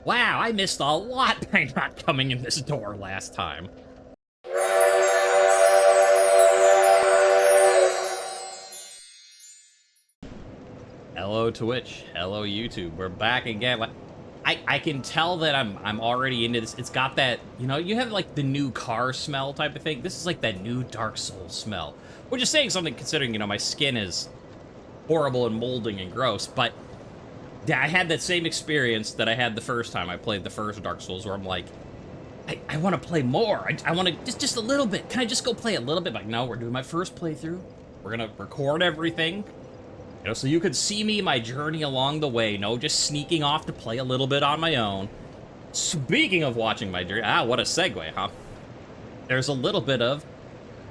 Wow, I missed a lot by not coming in this door last time. Hello Twitch, hello YouTube, we're back again. I can tell that I'm already into this. It's got that, you know, you have like the new car smell type of thing. This is like that new Dark Souls smell. Which is saying something considering, you know, my skin is horrible and molding and gross, but yeah, I had that same experience that I had the first time I played the first Dark Souls where I'm like, I want to play more. I want to, just a little bit. Can I just go play a little bit? Like, no, we're doing my first playthrough. We're going to record everything. You know, so you could see me, my journey along the way. No, just sneaking off to play a little bit on my own. Speaking of watching my journey, what a segue, huh? There's a little bit of,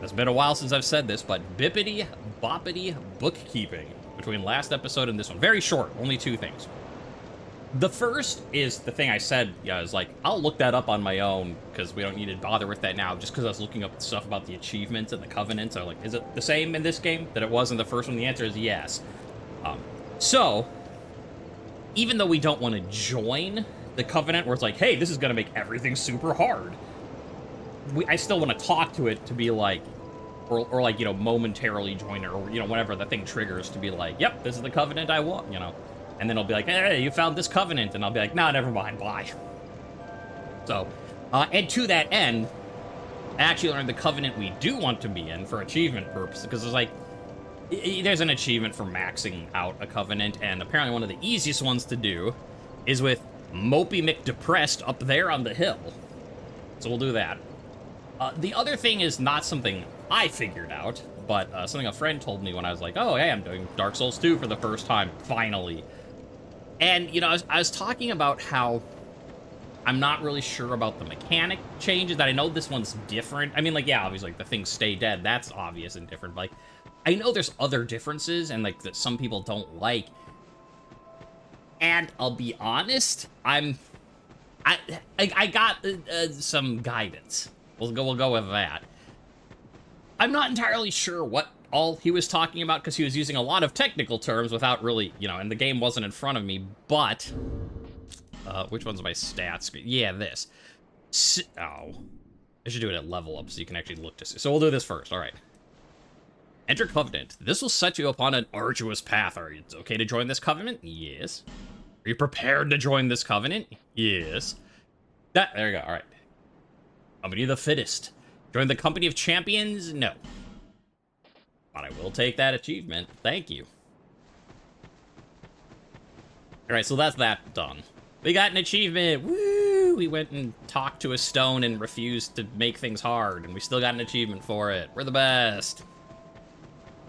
it's been a while since I've said this, but bippity boppity bookkeeping between last episode and this one. Very short, only two things. The first is the thing I said, yeah, is like, I'll look that up on my own, because we don't need to bother with that now, just because I was looking up stuff about the achievements and the covenants. So like, is it the same in this game that it was in the first one? The answer is yes. So, even though we don't want to join the covenant, where it's like, hey, this is going to make everything super hard, I still want to talk to it to be like, or like, you know, momentarily join it, or, you know, whenever the thing triggers to be like, yep, this is the covenant I want, you know. And then it'll be like, hey, you found this covenant. And I'll be like, no, never mind, bye. So, and to that end, I actually learned the covenant we do want to be in for achievement purposes, because it's like, there's an achievement for maxing out a covenant, and apparently one of the easiest ones to do is with Mopey McDepressed up there on the hill. So we'll do that. The other thing is not something I figured out, but something a friend told me when I was like, oh, hey, I'm doing Dark Souls 2 for the first time, finally. And, you know, I was talking about how I'm not really sure about the mechanic changes, that I know this one's different. I mean, like, yeah, obviously, like, the things stay dead, that's obvious and different, but, like, I know there's other differences, and, like, that some people don't like. And I'll be honest, I got some guidance. We'll go with that. I'm not entirely sure what all he was talking about, because he was using a lot of technical terms without really, you know, and the game wasn't in front of me, but... which one's my stats screen? Yeah, this. Oh. I should do it at level up so you can actually look to see. So we'll do this first, alright. Enter Covenant. This will set you upon an arduous path. Are you okay to join this covenant? Yes. Are you prepared to join this covenant? Yes. There you go, alright. Company of the fittest. Join the company of champions? No. But I will take that achievement. Thank you. Alright, so that's that done. We got an achievement! Woo! We went and talked to a stone and refused to make things hard, and we still got an achievement for it. We're the best.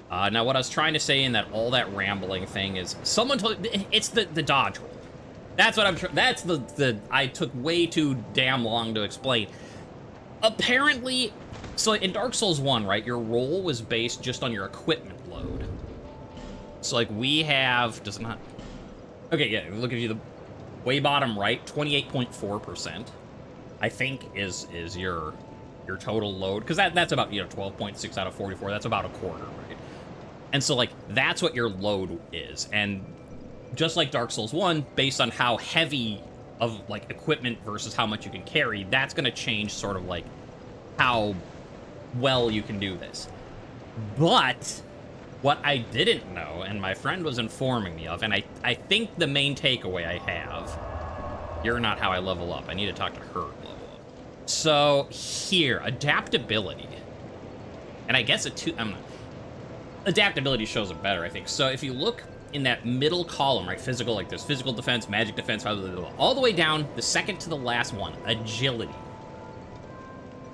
Now, what I was trying to say in that all that rambling thing is, someone told, it's the dodge roll. That's what that's I took way too damn long to explain. Apparently, so in Dark Souls 1, right, your roll was based just on your equipment load. So, like, we have, does it not, okay, yeah, look at you, the way bottom right, 28.4%, I think, is your total load, because that's about, you know, 12.6 out of 44, that's about a quarter, right? And so, like, that's what your load is, and just like Dark Souls 1, based on how heavy of, like, equipment versus how much you can carry, that's gonna change sort of, like, how well you can do this. But what I didn't know, and my friend was informing me of, and I think the main takeaway I have, you're not how I level up. I need to talk to her level up. So, here, adaptability. And I guess adaptability shows it better, I think. So if you look in that middle column, right, physical, like there's physical defense, magic defense, blah, blah, blah, blah, all the way down, the second to the last one, agility.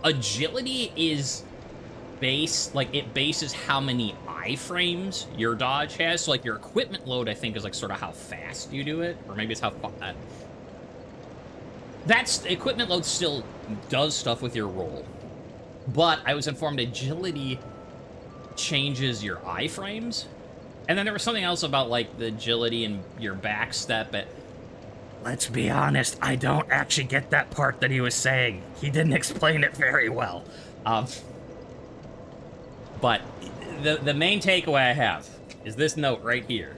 Agility is it bases how many iframes your dodge has. So, like, your equipment load, I think, is, like, sort of how fast you do it, or maybe it's how that's, equipment load still does stuff with your roll. But I was informed agility changes your iframes. And then there was something else about, like, the agility and your back step, but let's be honest, I don't actually get that part that he was saying. He didn't explain it very well. But the main takeaway I have is this note right here.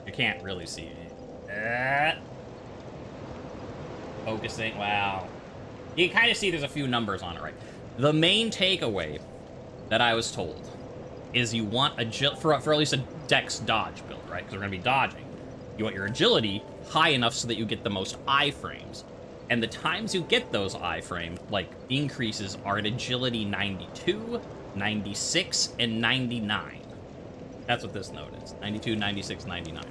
You can't really see it. focusing. Wow. You can kind of see there's a few numbers on it, right? The main takeaway that I was told is you want agility, for at least a dex dodge build, right? Because we're going to be dodging. You want your agility high enough so that you get the most iframes. And the times you get those iframe, like, increases are at agility 92, 96, and 99. That's what this note is. 92, 96, 99.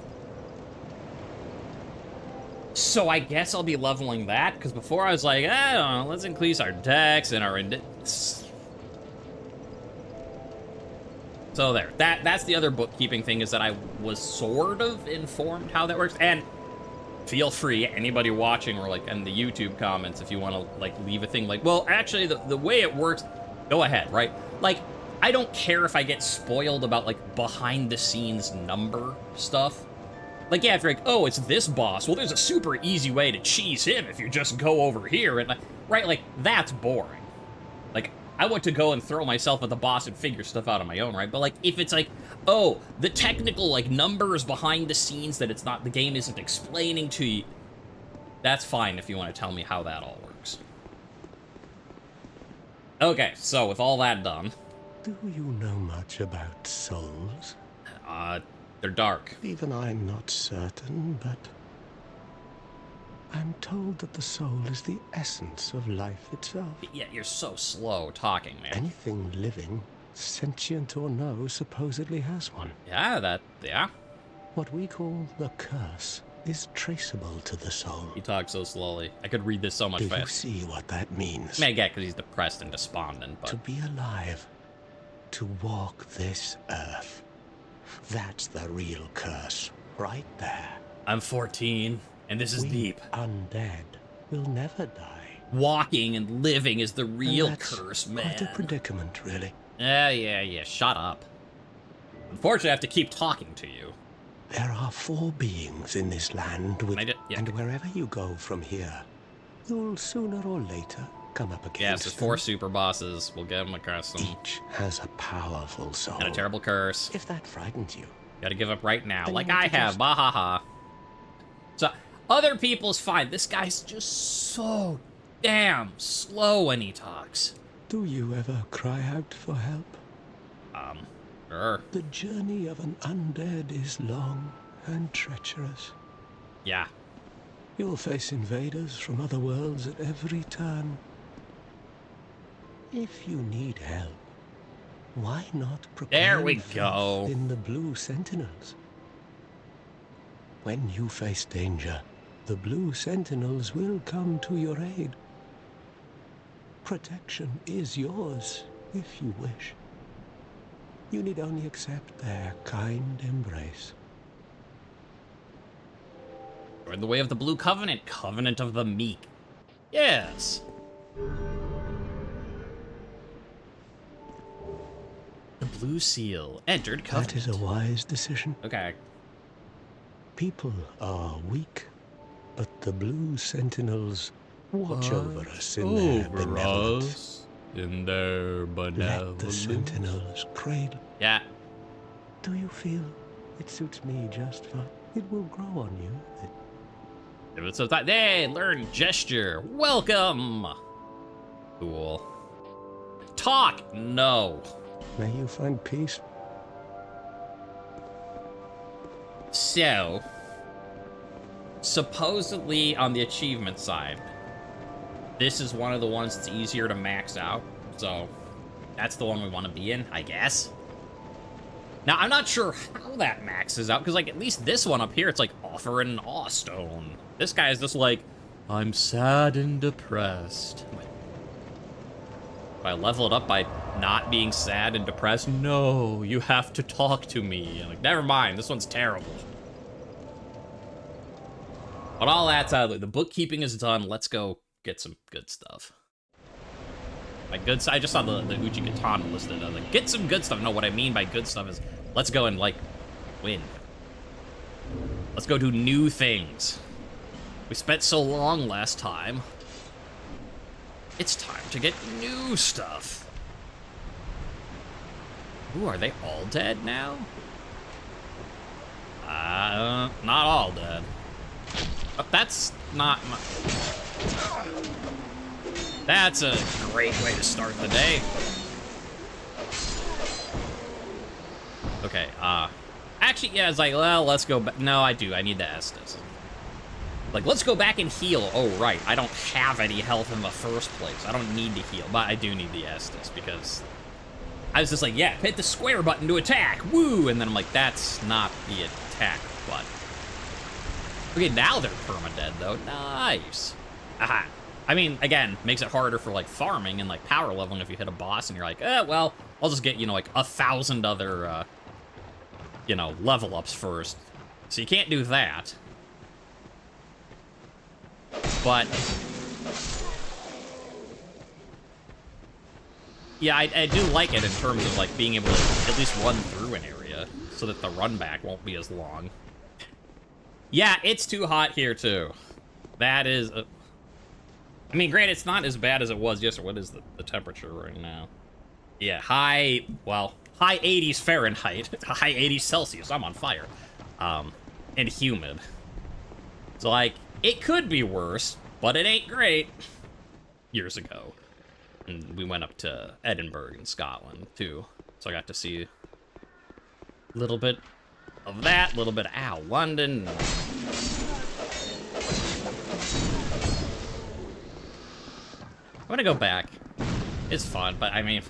So I guess I'll be leveling that, because before I was like, I don't know, let's increase our dex and our... So there. That's the other bookkeeping thing, is that I was sort of informed how that works. And feel free, anybody watching or like in the YouTube comments, if you want to like leave a thing like, well, actually the way it works, go ahead, right? Like, I don't care if I get spoiled about like behind the scenes number stuff. Like, yeah, if you're like, oh, it's this boss, well, there's a super easy way to cheese him if you just go over here and like, right, like, that's boring. Like, I want to go and throw myself at the boss and figure stuff out on my own, right? But, like, if it's like, oh, the technical, like, numbers behind the scenes that it's not, the game isn't explaining to you, that's fine if you want to tell me how that all works. Okay, so with all that done... Do you know much about souls? They're dark. Even I'm not certain, but... I'm told that the soul is the essence of life itself. Yeah, you're so slow talking, man. Anything living, sentient or no, supposedly has one. Yeah. What we call the curse is traceable to the soul. He talks so slowly. I could read this so much faster. Do you see what that means? I mean, I get because he's depressed and despondent, but... To be alive, to walk this earth, that's the real curse, right there. I'm 14. And this is deep. Undead will never die. Walking and living is the real curse, man. Quite a predicament, really. Yeah. Shut up. Unfortunately, I have to keep talking to you. There are 4 beings in this land, and wherever you go from here, you'll sooner or later come up against Yes, there's 4 super bosses. We'll get them across them. Each has a powerful soul. And a terrible curse. If that frightens you. Gotta give up right now, like I have. Bahaha. So... Other people's fine. This guy's just so damn slow when he talks. Do you ever cry out for help? Sure. The journey of an undead is long and treacherous. Yeah. You'll face invaders from other worlds at every turn. If you need help, why not there we faith go. In the Blue Sentinels? When you face danger, the Blue Sentinels will come to your aid. Protection is yours, if you wish. You need only accept their kind embrace. We're in the way of the Blue Covenant, Covenant of the Meek. Yes. The Blue Seal, entered Covenant. That is a wise decision. Okay. People are weak, but the Blue Sentinels watch over us in their benevolence. In their benevolence. Let the Sentinels cradle. Yeah. Do you feel it suits me just fine? It will grow on you. If it's so tight, hey, learn gesture. Welcome. Cool. Talk. No. May you find peace. So, supposedly on the achievement side, this is one of the ones that's easier to max out. So, that's the one we want to be in, I guess. Now, I'm not sure how that maxes out, because, like, at least this one up here, it's like, offer an awe stone. This guy is just like, I'm sad and depressed. If I level it up by not being sad and depressed, no, you have to talk to me. I'm like, never mind, this one's terrible. But all that's out of the bookkeeping is done. Let's go get some good stuff. Like good, I just saw the Uchi Katana listed. I was like, get some good stuff. No, what I mean by good stuff is let's go and like win. Let's go do new things. We spent so long last time. It's time to get new stuff. Ooh, are they all dead now? Not all dead. But that's not my... That's a great way to start the day. Okay, actually, yeah, it's like, well, let's go back. No, I need the Estus. Like, let's go back and heal. Oh, right, I don't have any health in the first place. I don't need to heal, but I do need the Estus because I was just like, yeah, hit the square button to attack, woo! And then I'm like, that's not the attack button. Okay, now they're permadead, though. Nice. Aha. I mean, again, makes it harder for, like, farming and, like, power leveling if you hit a boss and you're like, well, I'll just get, you know, like, 1,000 other, you know, level ups first. So you can't do that. But yeah, I do like it in terms of, like, being able to at least run through an area so that the run back won't be as long. Yeah, it's too hot here, too. That is... I mean, granted, it's not as bad as it was yesterday. What is the temperature right now? Yeah, high 80s Fahrenheit. High 80s Celsius. I'm on fire. And humid. So, like, it could be worse, but it ain't great. Years ago. And we went up to Edinburgh in Scotland, too. So I got to see a little bit of that, a little bit of, London. I'm gonna go back. It's fun, but I mean...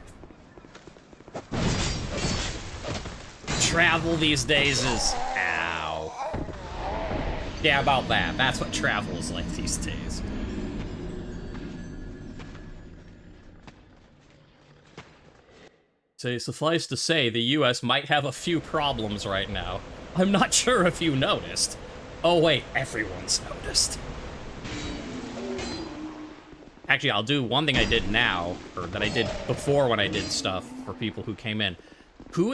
travel these days is... Ow. Yeah, about that. That's what travel is like these days. So suffice to say, the US might have a few problems right now. I'm not sure if you noticed. Oh wait, everyone's noticed. Actually, I'll do one thing I did now, or that I did before when I did stuff for people who came in.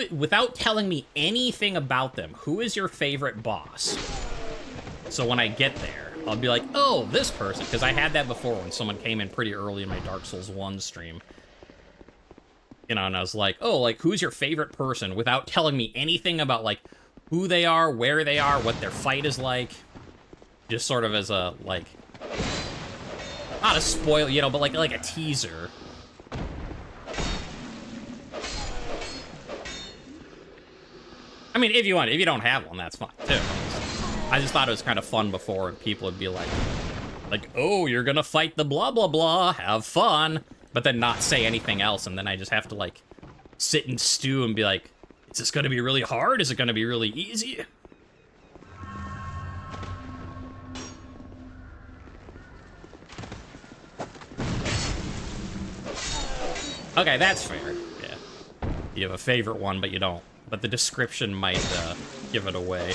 Without telling me anything about them, who is your favorite boss? So when I get there, I'll be like, oh, this person, because I had that before when someone came in pretty early in my Dark Souls 1 stream. You know, and I was like, oh, like, who's your favorite person? Without telling me anything about, like, who they are, where they are, what their fight is like. Just sort of as a, like... not a spoil, you know, but like a teaser. I mean, if you want, if you don't have one, that's fine too. I just thought it was kind of fun before, and people would be like, oh, you're gonna fight the blah blah blah, have fun, but then not say anything else, and then I just have to like sit and stew and be like, is this gonna be really hard? Is it gonna be really easy? Okay, that's fair. Yeah. You have a favorite one, but you don't. But the description might give it away.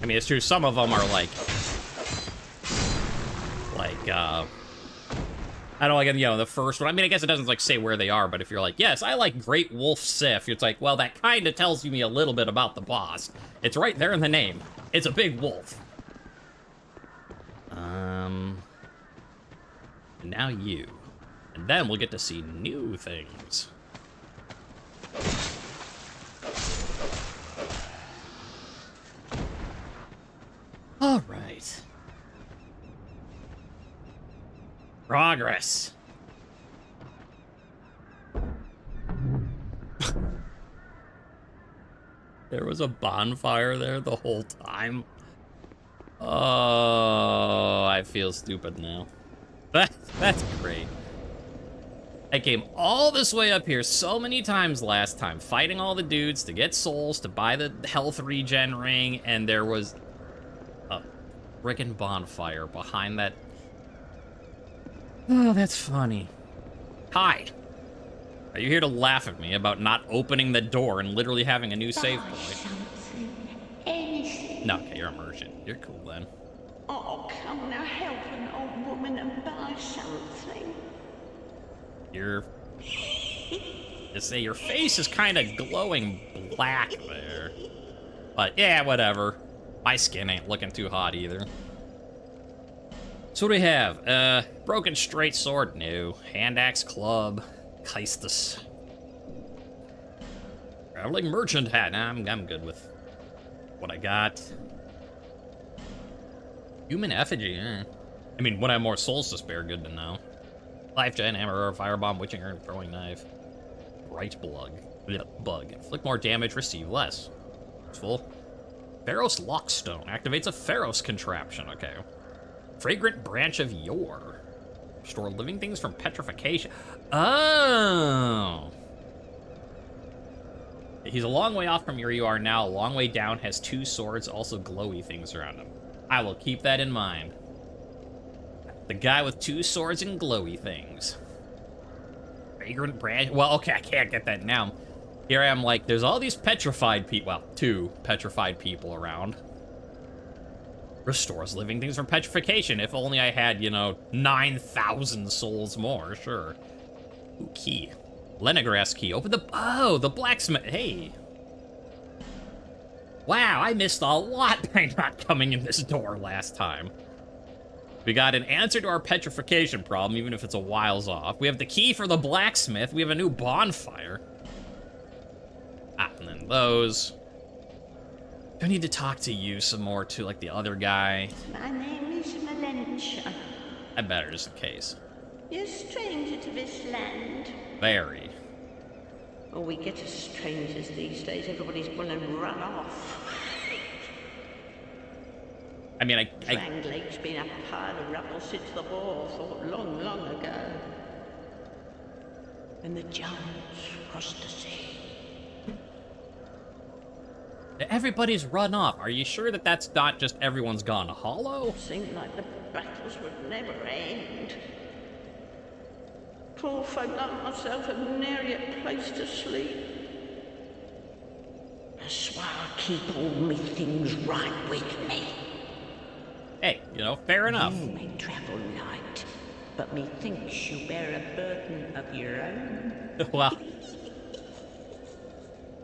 I mean, it's true, some of them are like, I don't like, you know, the first one. I mean, I guess it doesn't, like, say where they are, but if you're like, yes, I like Great Wolf Sif, it's like, well, that kind of tells me a little bit about the boss. It's right there in the name. It's a big wolf. Now you. And then we'll get to see new things. All right. Progress. There was a bonfire there the whole time. Oh, I feel stupid now. That's great. I came all this way up here so many times last time, fighting all the dudes to get souls, to buy the health regen ring, and there was a frickin' bonfire behind that. Oh, that's funny. Hi. Are you here to laugh at me about not opening the door and literally having a new save point? No, okay, you're a merchant. You're cool then. Oh, come now, help an old woman and buy something. Just say your face is kind of glowing black there. But yeah, whatever. My skin ain't looking too hot either. So what do we have? Broken straight sword? No. Hand axe club. Keistus. Traveling merchant hat. Nah, I'm good with what I got. Human effigy. I mean, when I have more souls to spare, good to know. Life gen, hammer, firebomb, witching urn, throwing knife. Bright bug. Inflict more damage, receive less. Useful. Pharos lockstone activates a Pharos contraption. Okay. Fragrant branch of yore. Restore living things from petrification. Oh. He's a long way off from where you are now. A long way down, has 2 swords, also glowy things around him. I will keep that in mind. The guy with 2 swords and glowy things. Fragrant branch. Well, okay, I can't get that now. Here I am, like, there's all these petrified people. Well, 2 petrified people around. Restores living things from petrification. If only I had, you know, 9,000 souls more. Sure. Ooh, key. Leningrass key. Open the... Oh, the blacksmith. Hey. Wow, I missed a lot by not coming in this door last time. We got an answer to our petrification problem, even if it's a whiles off. We have the key for the blacksmith. We have a new bonfire. Ah, and then those. Do I need to talk to you some more, too, like the other guy? My name is Valencia. I bet it is the case. You're a stranger to this land. Very. Oh, we get as strangers these days. Everybody's gonna run off. I mean, Drang Lake's been a pile of rubble since the war fought long, long ago. And the giants crossed the sea. Everybody's run off. Are you sure that that's not just everyone's gone hollow? Seemed like the battles would never end. Poor folk like myself have nary a place to sleep. That's why I keep all me things right with me. Hey, you know, fair enough. You may travel light, but methinks you bear a burden of your own. Well,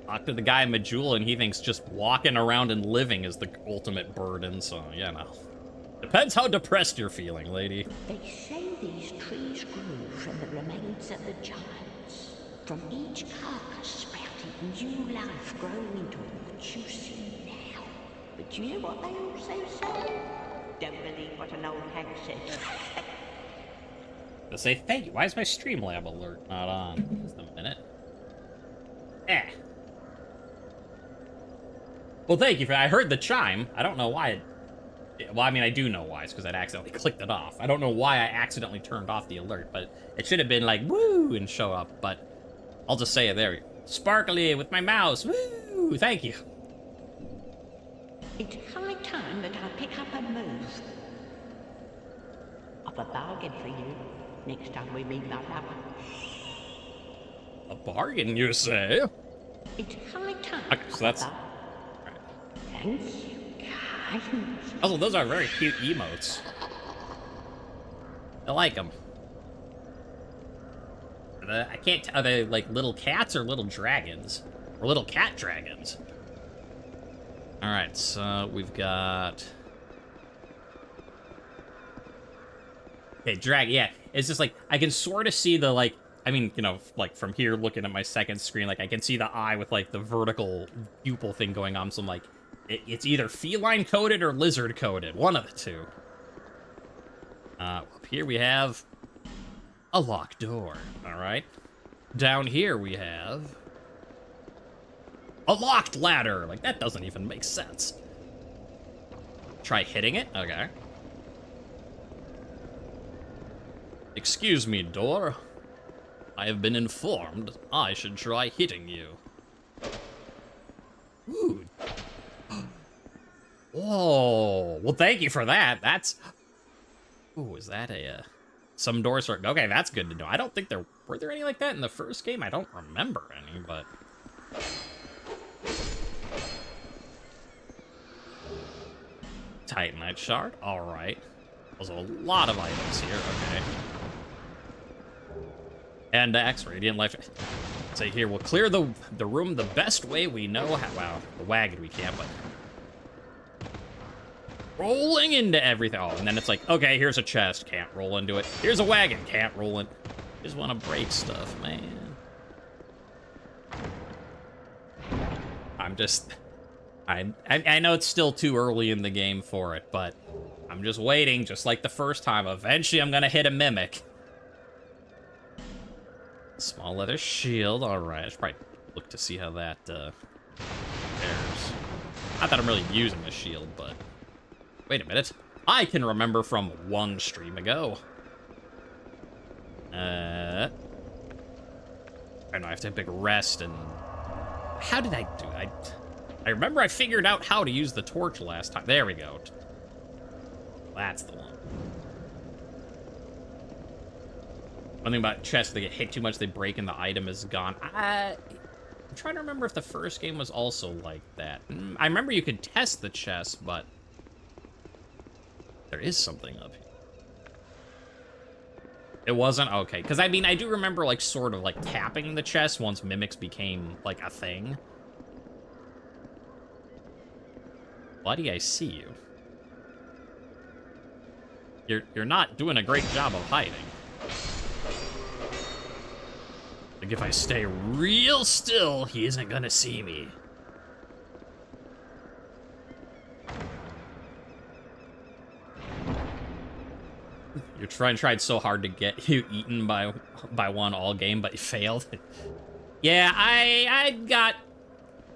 talk to the guy in Majula, and he thinks just walking around and living is the ultimate burden, so, you know. Depends how depressed you're feeling, lady. They say these trees grew from the remains of the giants. From each carcass sprouted new life growing into what you see now. But you know what they all say, so? Don't believe what an old hag says. Let's say thank you. Why is my Streamlab alert not on? Just a minute. Well, thank you for... I heard the chime. I don't know why it... Well, I mean, I do know why. It's because I'd accidentally clicked it off. I don't know why I accidentally turned off the alert, but it should have been like, woo, and show up, but I'll just say it there. Sparkly with my mouse. Woo! Thank you. It's high time that I pick up a move. I've a bargain for you next time we meet, my love. A bargain, you say? It's high time. Okay, so that's... Thank you, kind. Also, those are very cute emotes. I like them. I can't... Are they like little cats or little dragons? Or little cat dragons? Alright, so we've got... Okay, yeah. It's just like, I can sort of see the, like... I mean, you know, like, from here looking at my second screen, like, I can see the eye with, like, the vertical pupil thing going on, so I'm like... It's either feline-coded or lizard-coded. One of the two. Up here we have... a locked door. Alright. Down here we have... a locked ladder! Like, that doesn't even make sense. Try hitting it? Okay. Excuse me, door. I have been informed I should try hitting you. Ooh. Whoa. Well, thank you for that. That's... Ooh, is that a... Some doors are... Okay, that's good to know. I don't think there... Were there any like that in the first game? I don't remember any, but... Titanite shard. Alright. There's a lot of items here. Okay. And X-Radiant Life... Say here, we'll clear the room the best way we know how... Wow, the wagon we can't, but... Rolling into everything. Oh, and then it's like, okay, here's a chest. Can't roll into it. Here's a wagon. Can't roll it. Just want to break stuff, man. I'm just... I know it's still too early in the game for it, but I'm just waiting, just like the first time. Eventually, I'm gonna hit a mimic. Small leather shield. All right, I should probably look to see how that compares. Not that I'm really using the shield, but wait a minute. I can remember from one stream ago. I don't know. I have to take a big rest and. How did I do? I remember I figured out how to use the torch last time. There we go. That's the one. One thing about chests, they get hit too much, they break, and the item is gone. I'm trying to remember if the first game was also like that. I remember you could test the chest, but there is something up here. It wasn't? Okay. Because, I mean, I do remember, like, sort of, like, tapping the chest once mimics became, like, a thing. Buddy, I see you. You're not doing a great job of hiding. Like, if I stay real still, he isn't gonna see me. You're tried so hard to get you eaten by one all game, but you failed. Yeah, I got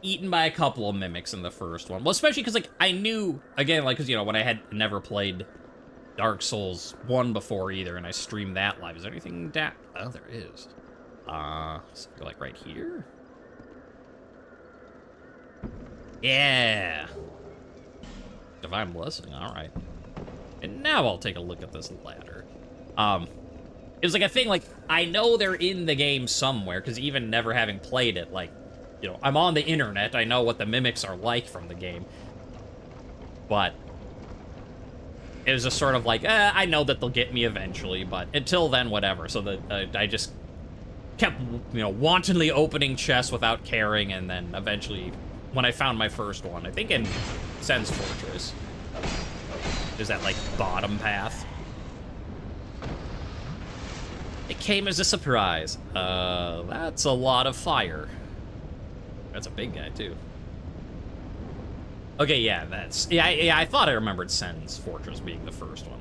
eaten by a couple of mimics in the first one. Well, especially because, like, I knew, again, like, because, you know, when I had never played Dark Souls 1 before either, and I streamed that live. Is there anything that... Oh, there is. So go, like, right here? Yeah! Divine Blessing, alright. And now I'll take a look at this ladder. It was like a thing, like, I know they're in the game somewhere, because even never having played it, like, you know, I'm on the internet, I know what the mimics are like from the game. But it was just sort of like, I know that they'll get me eventually, but until then, whatever. So that I just kept, you know, wantonly opening chests without caring, and then eventually, when I found my first one, I think in Sen's Fortress, there's that, like, bottom path. It came as a surprise. That's a lot of fire. That's a big guy, too. Okay, yeah, that's... Yeah, I thought I remembered Sen's Fortress being the first one.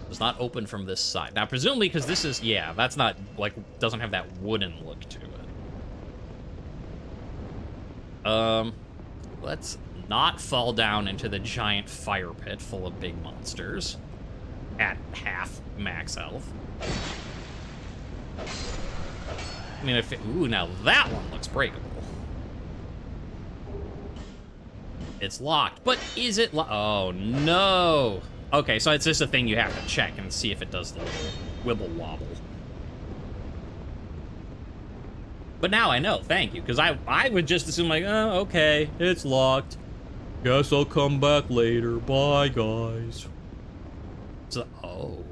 It's not open from this side. Now, presumably, because this is... Yeah, that's not, like, doesn't have that wooden look to it. Let's not fall down into the giant fire pit full of big monsters at half max health. I mean, if it, ooh, now that one looks breakable. It's locked, but is it oh, no. Okay, so it's just a thing you have to check and see if it does the wibble wobble. But now I know, thank you, because I would just assume, like, oh, okay, it's locked. Guess I'll come back later. Bye, guys. So, oh.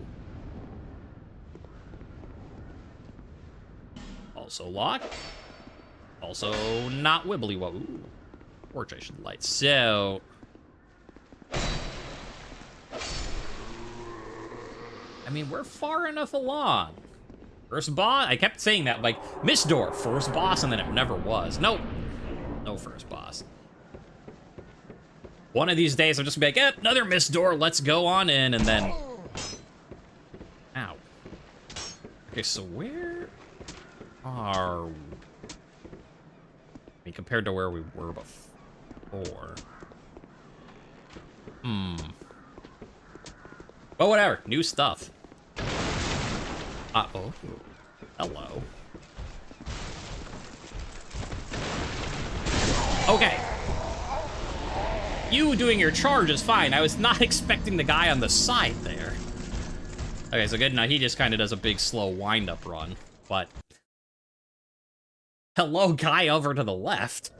Also locked. Also not wibbly wobble. Ooh. Portrait light. So. I mean, we're far enough along. First boss? I kept saying that, like, Miss Door, first boss, and then it never was. Nope. No first boss. One of these days, I'll just be like, another Miss Door, let's go on in, and then... Ow. Okay, so where are we? I mean, compared to where we were before. But whatever, new stuff. Uh-oh. Hello. Okay. You doing your charge is fine. I was not expecting the guy on the side there. Okay, so good. Now he just kind of does a big, slow wind-up run. But... Hello, guy over to the left.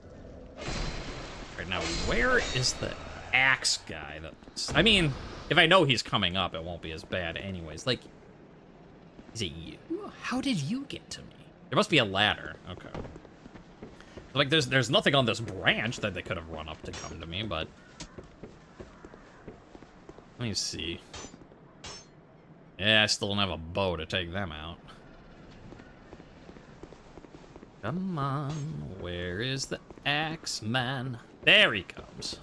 Right now, where is the axe guy? I mean, if I know he's coming up, it won't be as bad anyways. Like... Is it you? How did you get to me? There must be a ladder. Okay. Like, there's nothing on this branch that they could have run up to come to me, but... Let me see. Yeah, I still don't have a bow to take them out. Come on, where is the Axeman? There he comes.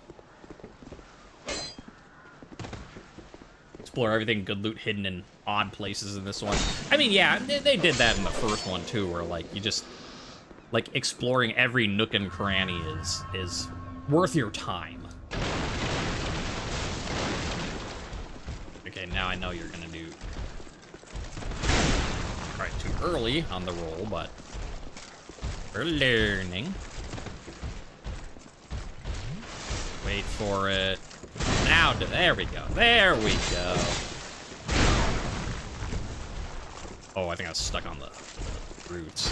Explore everything, good loot hidden in odd places in this one. I mean, yeah, they did that in the first one too, where like you just like exploring every nook and cranny is worth your time. Okay, now I know you're gonna do. All right, too early on the roll, but we're learning. Wait for it. Now, there we go. There we go. Oh, I think I was stuck on the roots.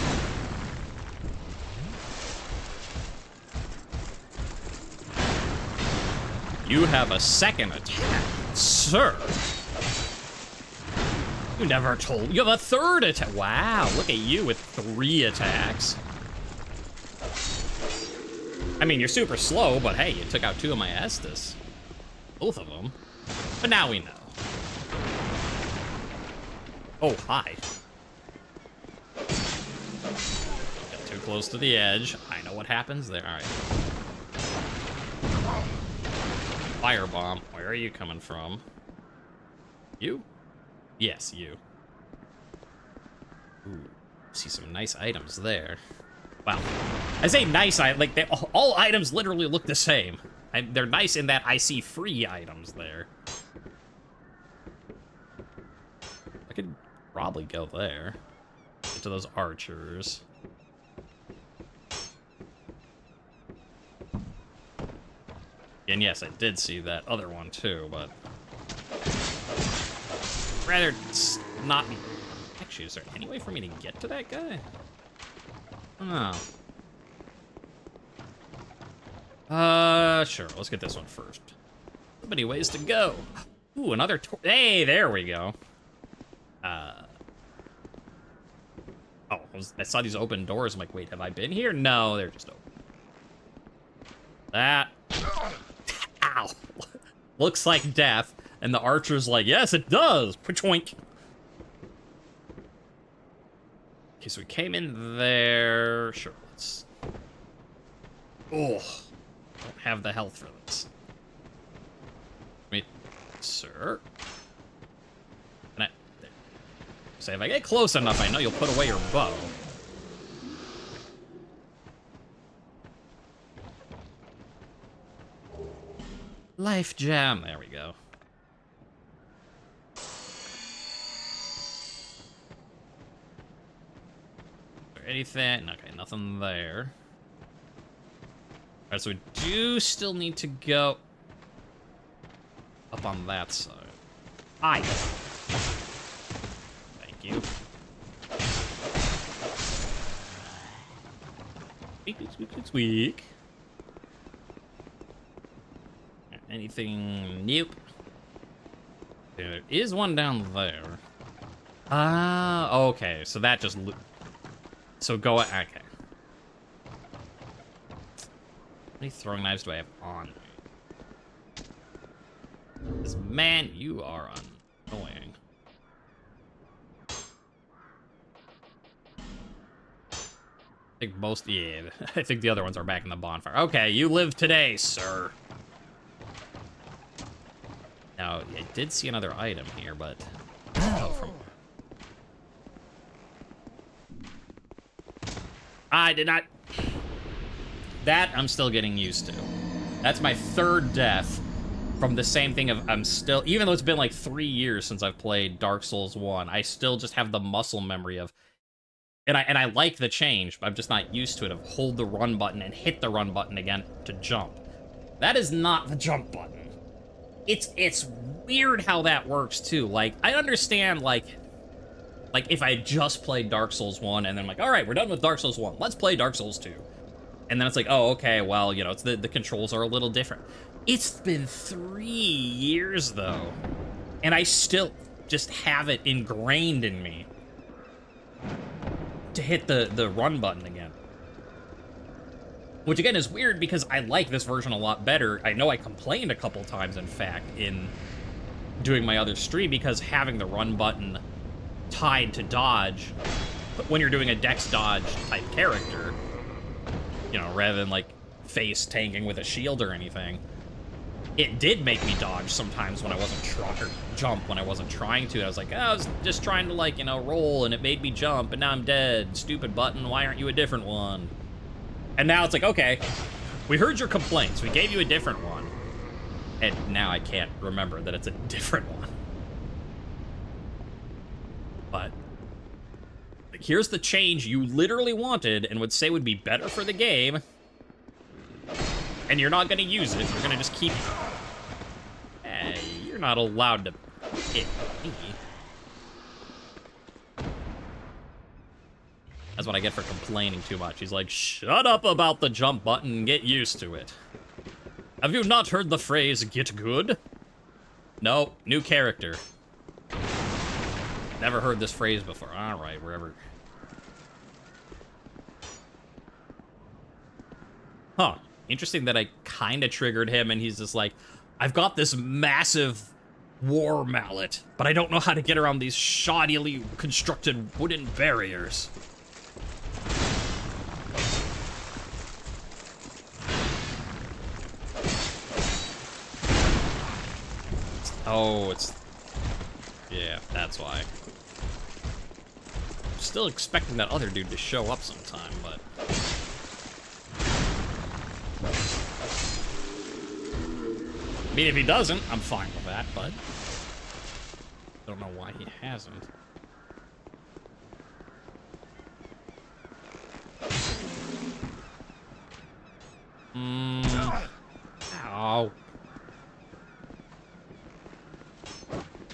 You have a second attack, sir. You never told. You have a third attack. Wow, look at you with 3 attacks. I mean, you're super slow, but hey, you took out 2 of my Estus. Both of them. But now we know. Oh, hi. Got too close to the edge. I know what happens there. All right. Firebomb. Where are you coming from? You? Yes, you. Ooh, see some nice items there. Wow. I say nice, like, all items literally look the same. They're nice in that I see free items there. I could probably go there. Get to those archers. And yes, I did see that other one too, but rather not be. Actually, is there any way for me to get to that guy? Oh. Sure. Let's get this one first. So many ways to go. Ooh, another. Hey, there we go. Oh, I saw these open doors. I'm like, wait, have I been here? No, they're just open. That. Ow. Looks like death. And the archer's like, yes, it does. Pachoink. Okay, so we came in there. Sure, let's. Oh. Don't have the health for this. Wait, sir. Can I say if I get close enough, I know you'll put away your bow. Life gem. There we go. Is there anything? Okay, nothing there. Alright, so we do still need to go up on that side. Aye. Thank you. Squeak. Anything? Nope. There is one down there. Ah, okay. So that just... So go... Okay. How many throwing knives do I have on me? Because, man, you are annoying. I think most... Yeah, I think the other ones are back in the bonfire. Okay, you live today, sir. Now, I did see another item here, but... Oh, from... I did not... That I'm still getting used to. That's my 3rd death from the same thing of I'm still... Even though it's been like 3 years since I've played Dark Souls 1, I still just have the muscle memory of... And I like the change, but I'm just not used to it of hold the run button and hit the run button again to jump. That is not the jump button. It's weird how that works too. Like, I understand like if I just played Dark Souls 1 and then I'm like, all right, we're done with Dark Souls 1. Let's play Dark Souls 2. And then it's like, oh, okay, well, you know, it's the controls are a little different. It's been 3 years though, and I still just have it ingrained in me to hit the run button again. Which again is weird because I like this version a lot better. I know I complained a couple times, in fact, in doing my other stream because having the run button tied to dodge when you're doing a dex dodge type character, you know, rather than like face tanking with a shield or anything. It did make me dodge sometimes when I wasn't trying, or jump when I wasn't trying to. I was like, oh, I was just trying to, like, you know, roll, and it made me jump, and now I'm dead. Stupid button, why aren't you a different one? And now it's like, okay, we heard your complaints, we gave you a different one, and now I can't remember that it's a different one. But like, here's the change you literally wanted and would say would be better for the game, and you're not gonna use it, you're gonna just keep... You're not allowed to hit me. That's what I get for complaining too much. He's like, shut up about the jump button and get used to it. Have you not heard the phrase, get good? No, new character. Never heard this phrase before. Alright, wherever. Huh. Interesting that I kind of triggered him and he's just like, I've got this massive war mallet, but I don't know how to get around these shoddily constructed wooden barriers. Oh, it's... Yeah, that's why. Still expecting that other dude to show up sometime, but... I mean, if he doesn't, I'm fine with that, but... I don't know why he hasn't. Ow.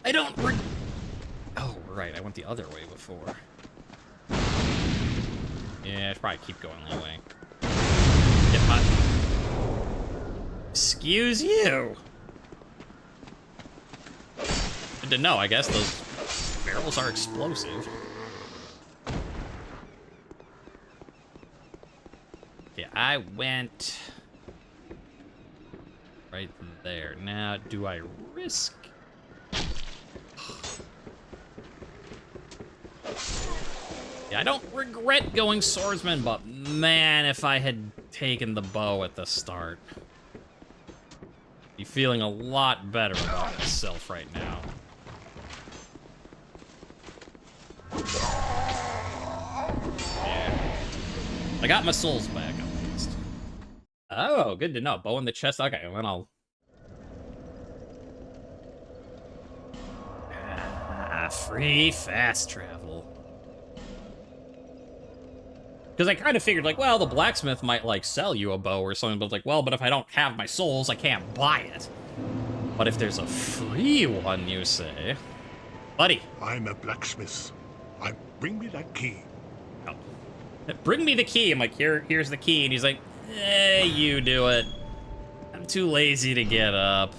I don't Oh, right, I went the other way before. Yeah, I should probably keep going that way. Get my... Excuse you! Good to know, I guess those barrels are explosive. Yeah, I went... right there. Now, do I risk... Yeah, I don't regret going swordsman, but man, if I had taken the bow at the start. Be feeling a lot better about myself right now. Yeah. I got my souls back, at least. Oh, good to know. Bow in the chest. Okay, well, then I'll... free fast travel. Because I kind of figured, like, well, the blacksmith might, like, sell you a bow or something, but like, well, but if I don't have my souls, I can't buy it. But if there's a free one, you say... Buddy. I'm a blacksmith. Bring me that key. Oh. Bring me the key. I'm like, here's the key. And he's like, you do it. I'm too lazy to get up.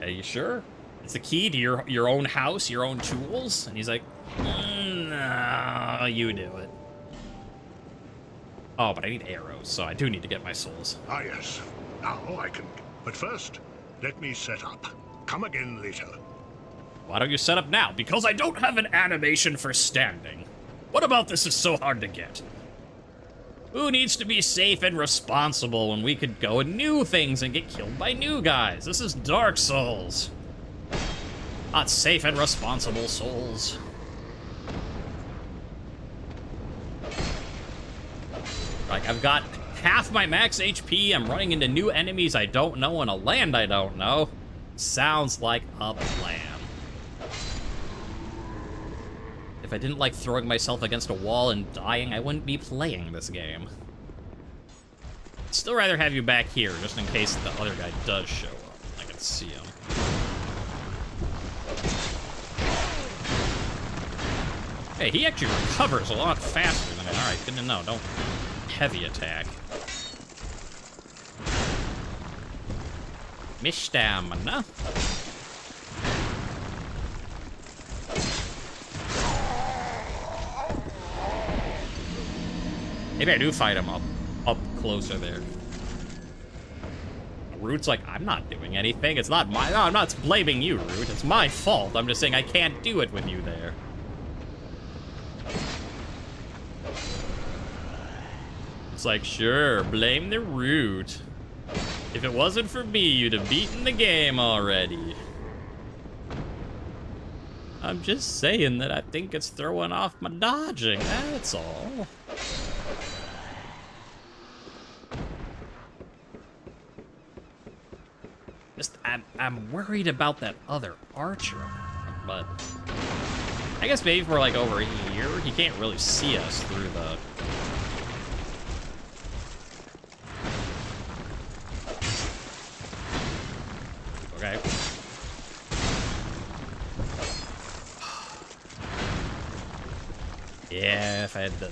Are you sure? It's the key to your own house, your own tools? And he's like, no, you do it. Oh, but I need arrows, so I do need to get my souls. Ah, yes. Now I can. But first, let me set up. Come again later. Why don't you set up now? Because I don't have an animation for standing. What about this is so hard to get? Who needs to be safe and responsible when we could go and new things and get killed by new guys? This is Dark Souls. Not safe and responsible souls. Like, I've got half my max HP, I'm running into new enemies I don't know in a land I don't know. Sounds like a plan. If I didn't like throwing myself against a wall and dying, I wouldn't be playing this game. I'd still rather have you back here, just in case the other guy does show up. I can see him. Hey, he actually recovers a lot faster than I... Alright, good to know. Don't heavy attack. Me stamina. Maybe I do fight him up closer there. Root's like, I'm not doing anything. It's not my... No, I'm not blaming you, Root. It's my fault. I'm just saying I can't do it with you there. It's like, sure, blame the root. If it wasn't for me, you'd have beaten the game already. I'm just saying that I think it's throwing off my dodging, that's all. Just, I'm worried about that other archer, but I guess maybe if we're like over here, he can't really see us through the... Okay. Yeah, if I had the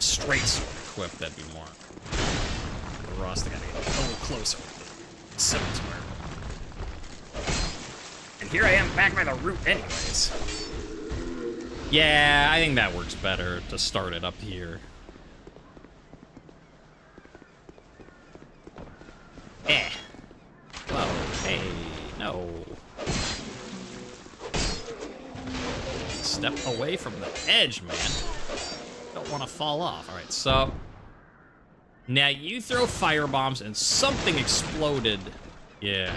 straight sword equipped, that'd be more. But Ross, I gotta get a little closer with the scimitar. And here I am back by the root anyways. Yeah, I think that works better to start it up here. Whoa, hey, no. Step away from the edge, man. Don't want to fall off. All right, so now you throw fire bombs and something exploded. Yeah.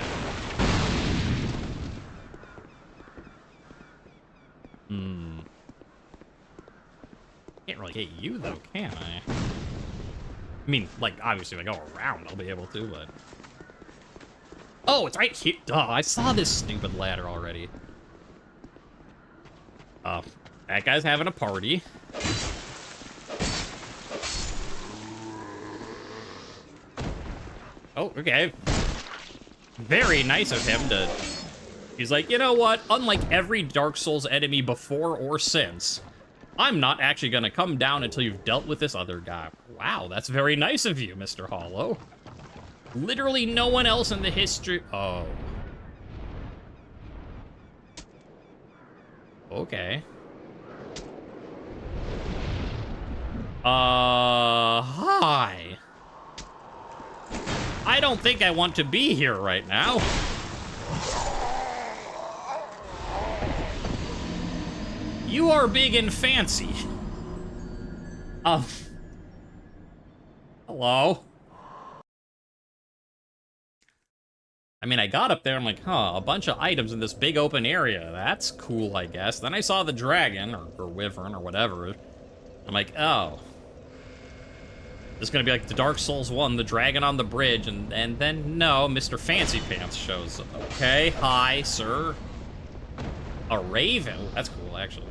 Can't really hit you though, can I? I mean, like, obviously, if I go around, I'll be able to, but... Oh, it's right here. Duh, I saw this stupid ladder already. That guy's having a party. Oh, okay. Very nice of him to... He's like, you know what? Unlike every Dark Souls enemy before or since, I'm not actually gonna come down until you've dealt with this other guy. Wow, that's very nice of you, Mr. Hollow. Literally no one else in the history... Oh. Okay. Hi. I don't think I want to be here right now. You are big and fancy. Hello? I mean, I got up there, I'm like, huh, a bunch of items in this big open area. That's cool, I guess. Then I saw the dragon, or wyvern, or whatever. I'm like, oh. This is gonna be like the Dark Souls 1, the dragon on the bridge, and then, no, Mr. Fancy Pants shows up. Okay, hi, sir. A raven? Ooh, that's cool, actually.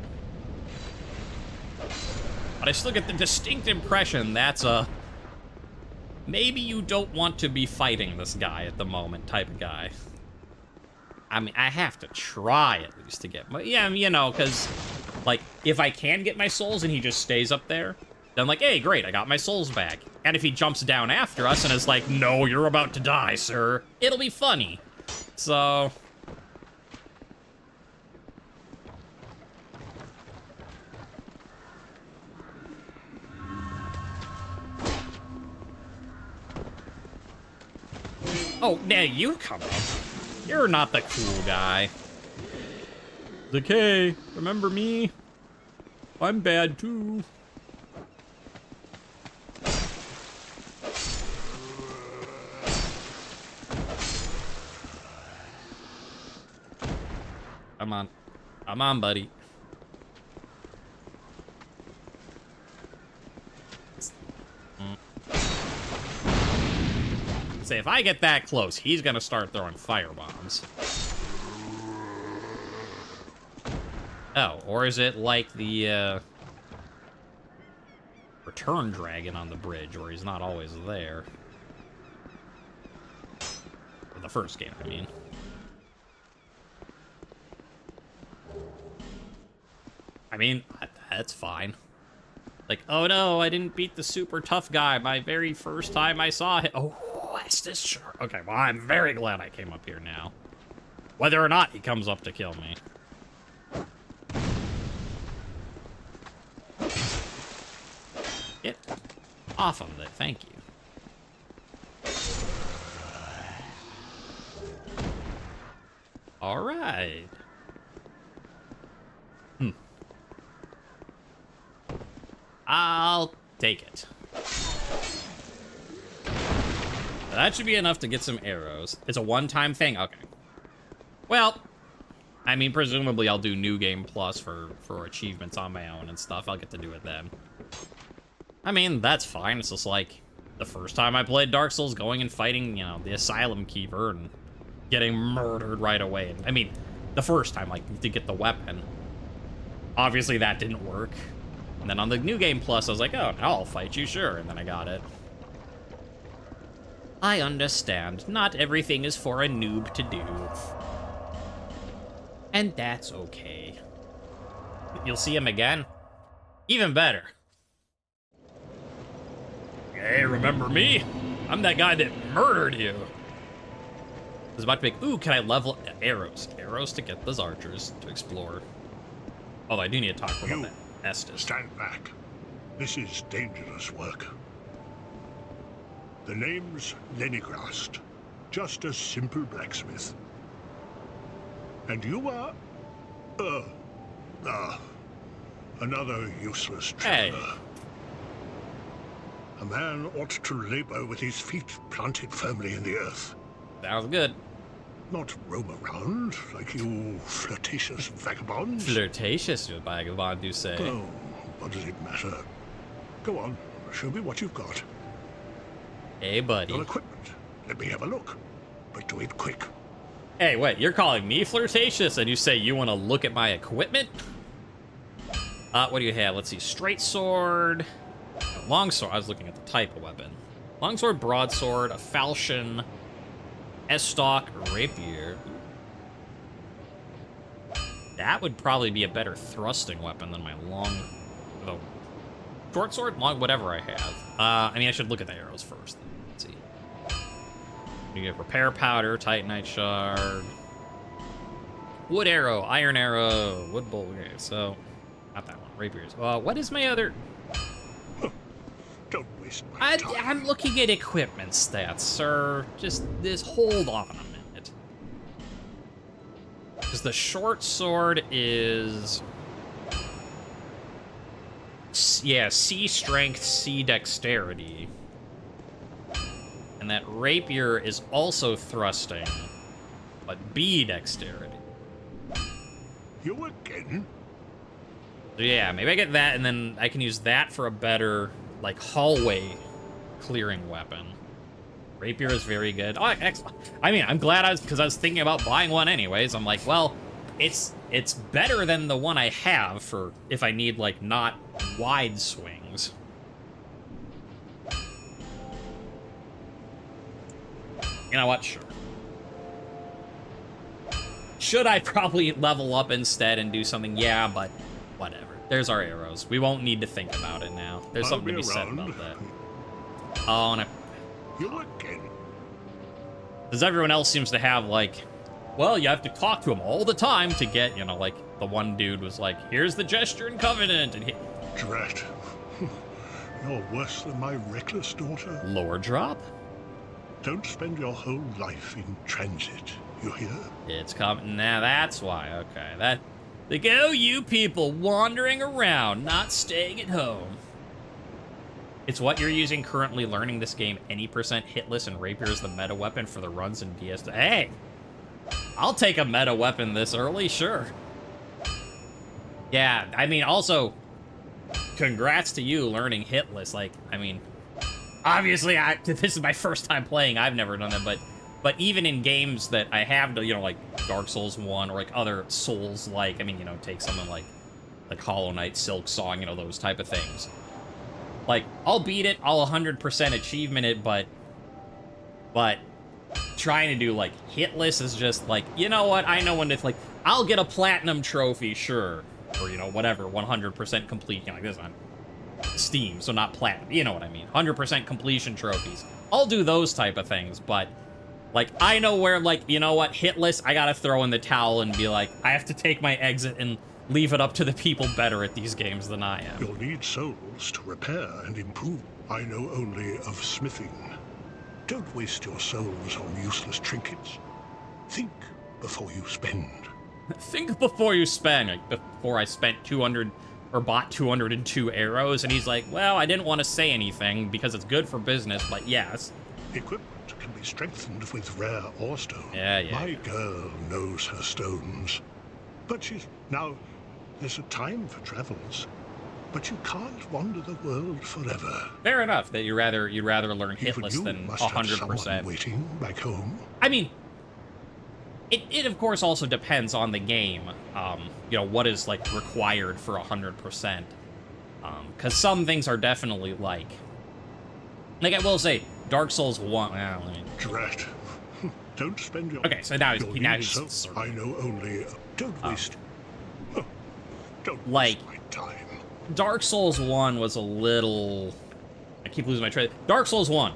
But I still get the distinct impression that's a... Maybe you don't want to be fighting this guy at the moment type of guy. I mean, I have to try at least to get my... Yeah, you know, because, like, if I can get my souls and he just stays up there, then, like, hey, great, I got my souls back. And if he jumps down after us and is like, no, you're about to die, sir, it'll be funny. So... Oh, now you come up. You're not the cool guy. Decay, remember me? I'm bad too. Come on. Come on, buddy. Say, if I get that close, he's gonna start throwing fire bombs. Oh, or is it like the, return dragon on the bridge, where he's not always there? Or the first game, I mean. I mean, that's fine. Like, oh no, I didn't beat the super tough guy my very first time I saw him. Oh, what's this shark? Okay, well, I'm very glad I came up here now. Whether or not he comes up to kill me. Get off of it, thank you. All right. I'll take it. That should be enough to get some arrows. It's a one-time thing? Okay. Well, I mean, presumably I'll do New Game Plus for achievements on my own and stuff. I'll get to do it then. I mean, that's fine. It's just like the first time I played Dark Souls, going and fighting, you know, the Asylum Keeper and getting murdered right away. I mean, the first time, like, to get the weapon. Obviously, that didn't work. And then on the New Game Plus, I was like, oh, now I'll fight you, sure. And then I got it. I understand. Not everything is for a noob to do. And that's okay. You'll see him again? Even better. Hey, remember me? I'm that guy that murdered you. I was about to make, ooh, can I level arrows? Arrows to get those archers to explore. Although I do need to talk about that Estes. Stand back. This is dangerous work. The name's Lenigrast. Just a simple blacksmith. And you are... another useless traveler. Hey. A man ought to labor with his feet planted firmly in the earth. Sounds good. Not roam around like you flirtatious vagabonds. Flirtatious, vagabond, you say. Oh, what does it matter? Go on, show me what you've got. Hey, buddy. Your equipment. Let me have a look. But do it quick. Hey, wait, you're calling me flirtatious and you say you want to look at my equipment? What do you have? Let's see. Straight sword. Longsword. I was looking at the type of weapon. Longsword, broadsword, a falchion, estoc, rapier. That would probably be a better thrusting weapon than my short sword, long, whatever I have. I mean, I should look at the arrows first. Let's see. You get repair powder, titanite shard, wood arrow, iron arrow, wood bolt. Okay, so not that one. Rapiers. What is my other? Don't waste my time. I'm looking at equipment stats, sir. Just hold on a minute. Because the short sword is... yeah, C strength, C dexterity. And that rapier is also thrusting, but B dexterity. You again? So yeah, maybe I get that, and then I can use that for a better, like, hallway clearing weapon. Rapier is very good. Oh, excellent. I mean, I'm glad because I was thinking about buying one anyways. I'm like, well, it's better than the one I have for if I need, like, not wide swings. You know what? Sure. Should I probably level up instead and do something? Yeah, but whatever. There's our arrows. We won't need to think about it now. There's something to be said about that. Oh, and You again? because everyone else seems to have, like, well, you have to talk to him all the time to get, you know, like, the one dude was like, here's the gesture and covenant, and he... Drat. You're worse than my reckless daughter. Lore drop? Don't spend your whole life in transit, you hear? It's coming. Now that's why. Okay, that... Like, oh, you people wandering around, not staying at home. It's what you're using currently learning this game. Any percent hitless and rapier is the meta weapon for the runs in DS. Hey! I'll take a meta weapon this early, sure. Yeah, I mean, also, congrats to you learning hitless. Like, I mean, obviously, this is my first time playing. I've never done that, but even in games that I have, you know, like Dark Souls 1 or like other Souls-like, I mean, you know, take something like Hollow Knight, Silk Song, you know, those type of things. Like, I'll beat it, I'll 100% achievement it, but trying to do, like, hitless is just, like, you know what, I know when it's, like, I'll get a platinum trophy, sure, or, you know, whatever, 100% complete, you know, like this on Steam, so not platinum, you know what I mean, 100% completion trophies. I'll do those type of things, but, like, I know where, like, you know what, hitless, I gotta throw in the towel and be like, I have to take my exit and leave it up to the people better at these games than I am. You'll need souls to repair and improve. I know only of smithing. Don't waste your souls on useless trinkets. Think before you spend. Think before you spend. Like, before I spent 200 or bought 202 arrows, and he's like, well, I didn't want to say anything because it's good for business, but yes. Equipment can can be strengthened with rare ore stone. Yeah. My girl knows her stones. But there's a time for travels. But you can't wander the world forever. Fair enough that you'd rather learn Even hitless you than must have 100%. someone waiting back home. I mean, it of course also depends on the game. What is like required for 100%. Because some things are definitely like I will say, Dark Souls 1. Drat. Don't spend your. Okay, so now he's so certain. I know only. Don't waste. Don't like waste my time. Dark Souls 1 was a little. I keep losing my train. Dark Souls 1.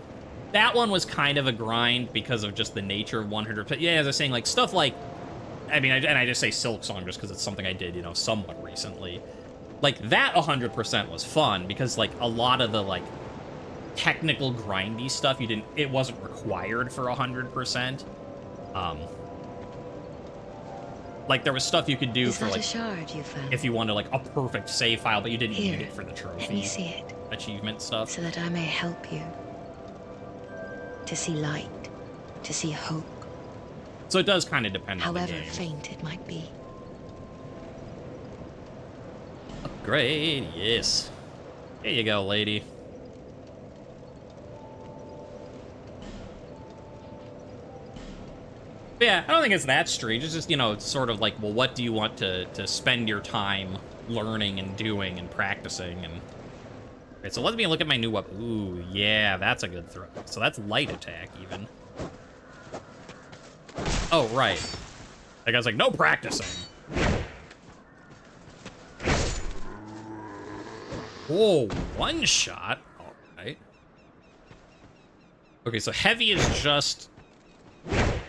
That one was kind of a grind because of just the nature of 100%. Yeah, as I was saying, like stuff like. I mean, and I just say Silk Song just because it's something I did, somewhat recently. Like that 100% was fun because like a lot of the like technical grindy stuff it wasn't required for 100%. Like there was stuff you could do for like a shard you found? if you wanted like a perfect save file, but you didn't Here, need it for the trophy. let me see it. Achievement stuff. So that I may help you. To see light. To see hope. So it does kind of depend on the However game. faint it might be. Upgrade, yes. Here you go, lady. But yeah, I don't think it's that strange. It's just, it's sort of like, well, what do you want to spend your time learning and doing and practicing? And okay, so let me look at my new weapon. Ooh, yeah, that's a good throw. So that's light attack, even. Oh, right. That guy's like, no practicing. Whoa, one shot. All right. Okay, so heavy is just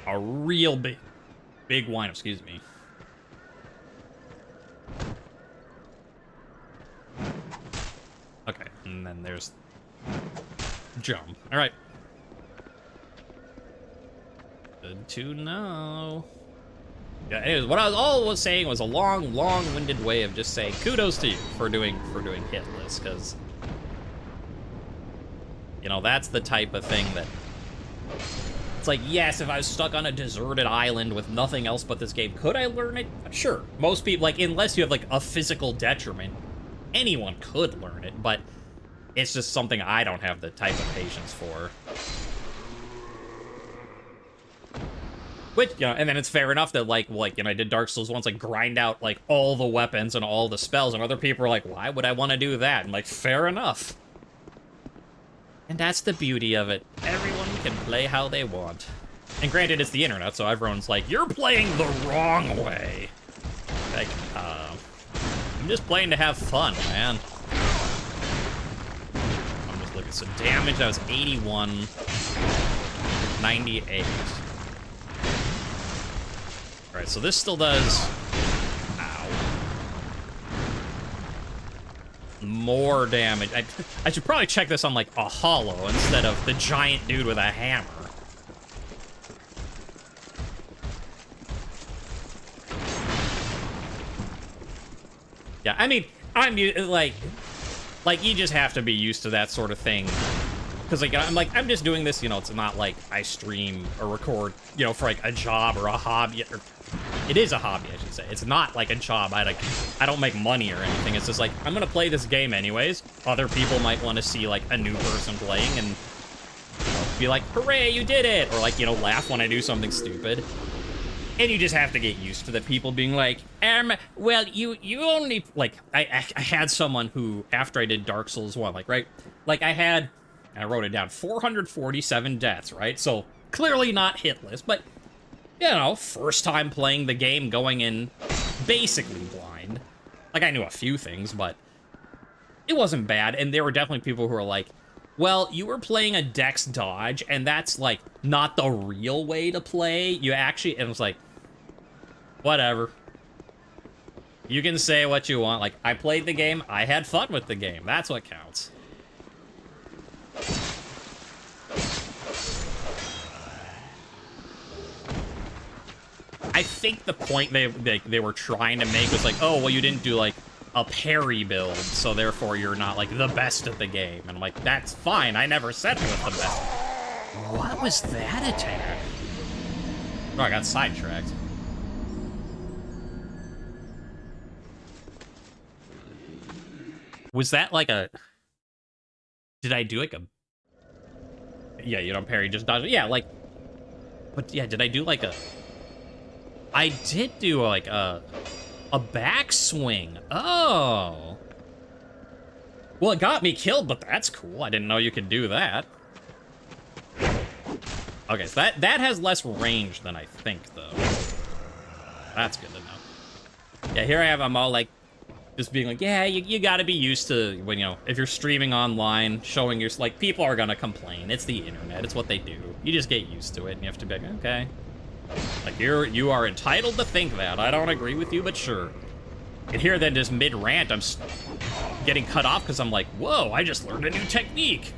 a real big wind, excuse me. Okay, and then there's jump. All right. Good to know. Yeah, anyways, what I was saying was a long-winded way of just saying kudos to you for doing hitless, because that's the type of thing that it's like, yes, if I was stuck on a deserted island with nothing else but this game, could I learn it? Sure. Most people, like, unless you have like a physical detriment, anyone could learn it, but it's just something I don't have the type of patience for. Which, and then it's fair enough that, I did Dark Souls once, like, grind out, like, all the weapons and all the spells, and other people are like, why would I want to do that? And, like, fair enough. And that's the beauty of it. Everyone can play how they want. And granted, it's the internet, so everyone's like, you're playing the wrong way. Like, I'm just playing to have fun, man. I'm just looking, so damage, that was 81, 98. Alright, so this still does... Ow. More damage. I should probably check this on, like, a hollow instead of the giant dude with a hammer. Yeah, I mean, I'm, like, you just have to be used to that sort of thing. Because, I'm just doing this, it's not like I stream or record, for, like, a job or a hobby. Or, it is a hobby, I should say. It's not, like, a job. I don't make money or anything. It's just, like, I'm going to play this game anyways. Other people might want to see, like, a new person playing and be like, hooray, you did it! Or, like, laugh when I do something stupid. And you just have to get used to the people being like, well, you only... Like, I had someone who, after I did Dark Souls 1, like, right? Like, I wrote it down, 447 deaths, right? So, clearly not hitless, but, first time playing the game, going in basically blind. Like, I knew a few things, but it wasn't bad, and there were definitely people who were like, well, you were playing a dex dodge, and that's, like, not the real way to play. You actually... And it was like, whatever. You can say what you want. Like, I played the game, I had fun with the game. That's what counts. I think the point they were trying to make was like, oh, well, you didn't do, like, a parry build, so therefore you're not, like, the best at the game. And I'm like, that's fine. I never said I was the best. What was that attack? Oh, I got sidetracked. Was that like a... Did I do like a... Yeah, you don't parry, just dodge. Yeah, like... But yeah, did I do like a... I did do like a backswing. Oh. Well, it got me killed, but that's cool. I didn't know you could do that. Okay, so that has less range than I think, though. That's good to know. Yeah, here I am. I'm all like, just being like, yeah, you gotta be used to when, you know, if you're streaming online, showing your, like, people are gonna complain. It's the internet. It's what they do. You just get used to it, and you have to be like, okay. Like, you are entitled to think that. I don't agree with you, but sure. And here, then, just mid-rant, I'm getting cut off because I'm like, whoa, I just learned a new technique.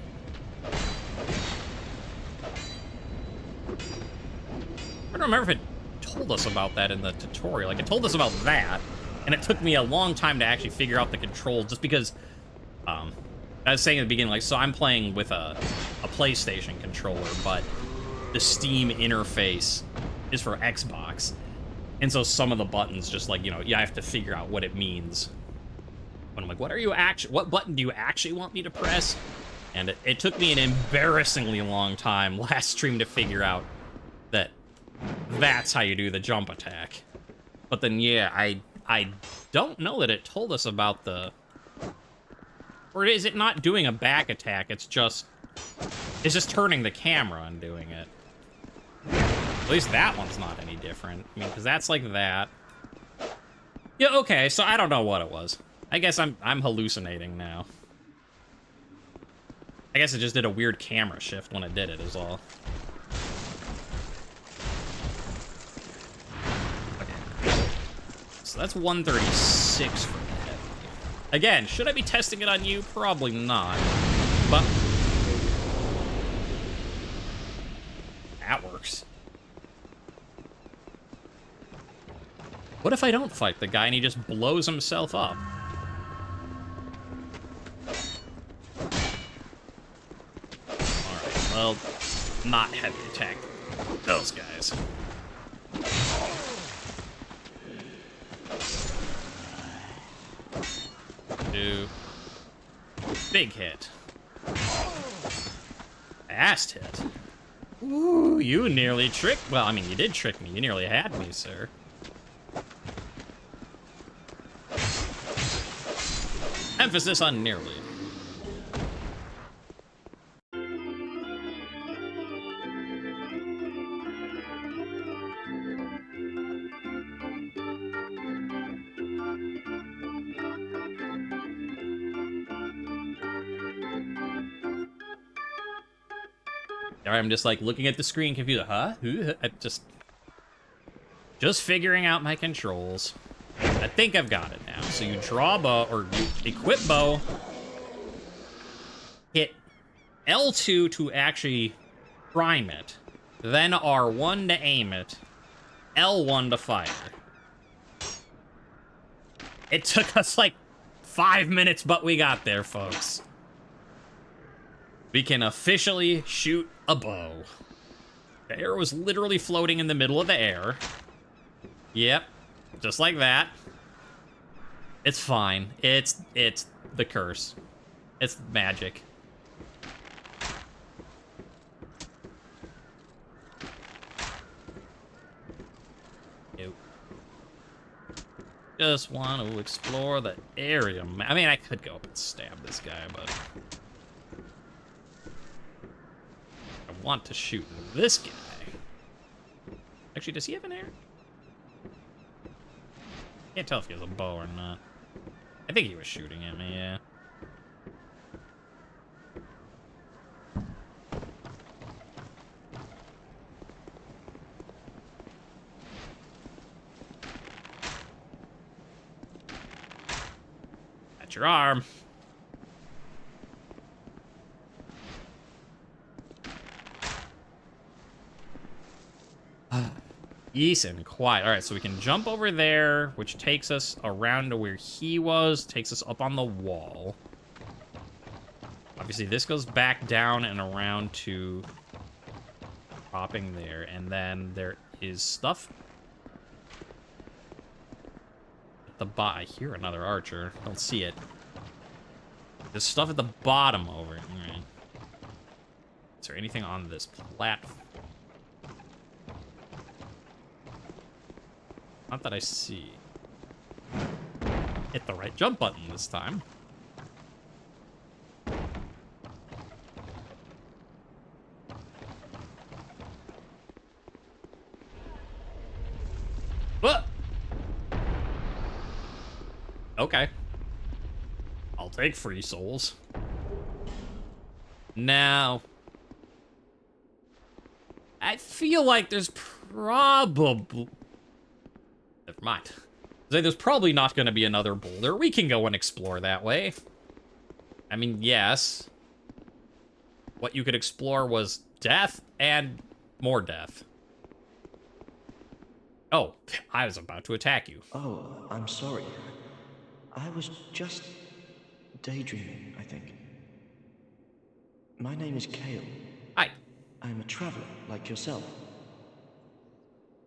I don't remember if it told us about that in the tutorial. Like, it told us about that, and it took me a long time to actually figure out the controls, just because, I was saying at the beginning, like, so I'm playing with a PlayStation controller, but the Steam interface is for Xbox. And so some of the buttons just, like, you know, you have to figure out what it means. But I'm like, what button do you actually want me to press? And it took me an embarrassingly long time last stream to figure out that that's how you do the jump attack. But then, yeah, I don't know that it told us about the... Or is it not doing a back attack? It's just turning the camera and doing it. At least that one's not any different. I mean, because that's like that. Yeah, okay, so I don't know what it was. I guess I'm hallucinating now. I guess it just did a weird camera shift when it did it, is all. Okay. So that's 136 for the heavy. Again, should I be testing it on you? Probably not. But that works. What if I don't fight the guy and he just blows himself up? Alright, well, not heavy attack those guys. Do big hit. Fast hit. Ooh, you nearly tricked... Well, I mean, you did trick me. You nearly had me, sir. Emphasis on nearly. I'm just like looking at the screen confused. Huh? Who? I just figuring out my controls. I think I've got it now. So you draw bow, or you equip bow, hit L2 to actually prime it, then R1 to aim it, L1 to fire. It took us like 5 minutes, but we got there, folks. We can officially shoot a bow. The arrow was literally floating in the middle of the air. Yep, just like that. It's fine. It's the curse. It's magic. Nope. Just want to explore the area. I mean, I could go up and stab this guy, but I want to shoot this guy. Actually, does he have an arrow? Can't tell if he has a bow or not. I think he was shooting at me, yeah. That's your arm. Ease and quiet. All right, so we can jump over there, which takes us around to where he was, takes us up on the wall. Obviously, this goes back down and around to dropping there, and then there is stuff at the bottom. I hear another archer. Don't see it. There's stuff at the bottom over it. All right. Is there anything on this platform? Not that I see. Hit the right jump button this time. What? Okay. I'll take free souls. Now, I feel like there's probably... Never mind. There's probably not going to be another boulder. We can go and explore that way. I mean, yes. What you could explore was death and more death. Oh, I was about to attack you. Oh, I'm sorry. I was just daydreaming, I think. My name is Kale. Hi. I'm a traveler, like yourself.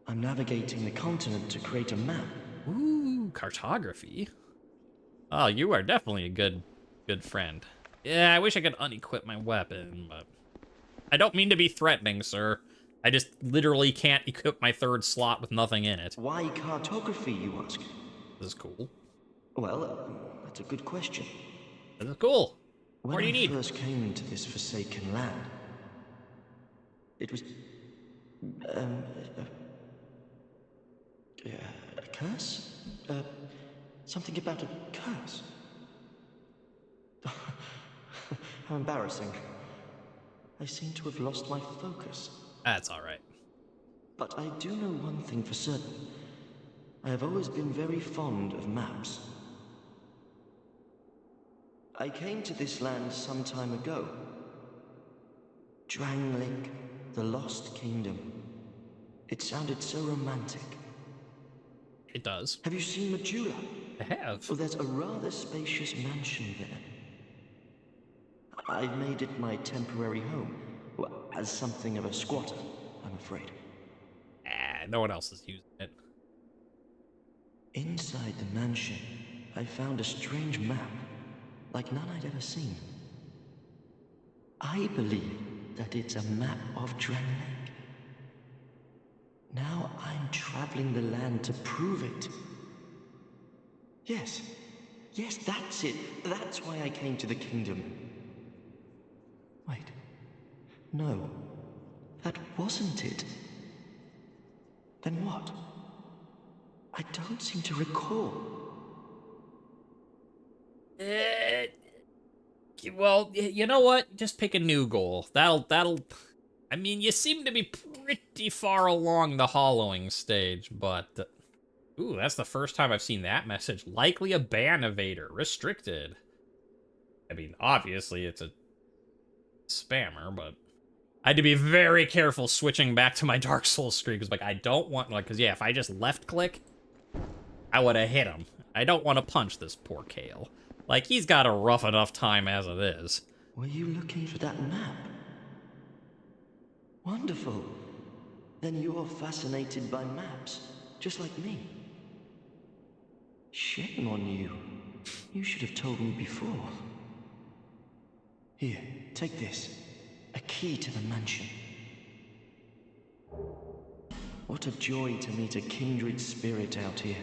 I'm navigating the continent to create a map. Ooh, cartography. Oh, you are definitely a good friend. Yeah, I wish I could unequip my weapon, but... I don't mean to be threatening, sir. I just literally can't equip my third slot with nothing in it. Why cartography, you ask? This is cool. Well, that's a good question. This is cool. When What do you need? I first came into this forsaken land, it was... a curse? Something about a curse? How embarrassing. I seem to have lost my focus. That's alright. But I do know one thing for certain. I have always been very fond of maps. I came to this land some time ago. Drangleic, the Lost Kingdom. It sounded so romantic. It does. Have you seen Majula? I have. Well, there's a rather spacious mansion there. I've made it my temporary home. Well, as something of a squatter, I'm afraid. No one else is using it. Inside the mansion, I found a strange map, like none I'd ever seen. I believe that it's a map of Drangleic. Now I'm traveling the land to prove it. Yes, that's it. That's why I came to the kingdom. Wait, no, that wasn't it. Then what? I don't seem to recall. Well, you know what? Just pick a new goal. That'll... I mean, you seem to be pretty far along the hollowing stage, but... Ooh, that's the first time I've seen that message. Likely a ban evader. Restricted. I mean, obviously it's a spammer, but... I had to be very careful switching back to my Dark Souls streak, because, like, I don't want... Like, because, yeah, if I just left-click, I would have hit him. I don't want to punch this poor Kale. Like, he's got a rough enough time as it is. Were you looking for that map? Wonderful. Then you're fascinated by maps, just like me. Shame on you. You should have told me before. Here, take this. A key to the mansion. What a joy to meet a kindred spirit out here.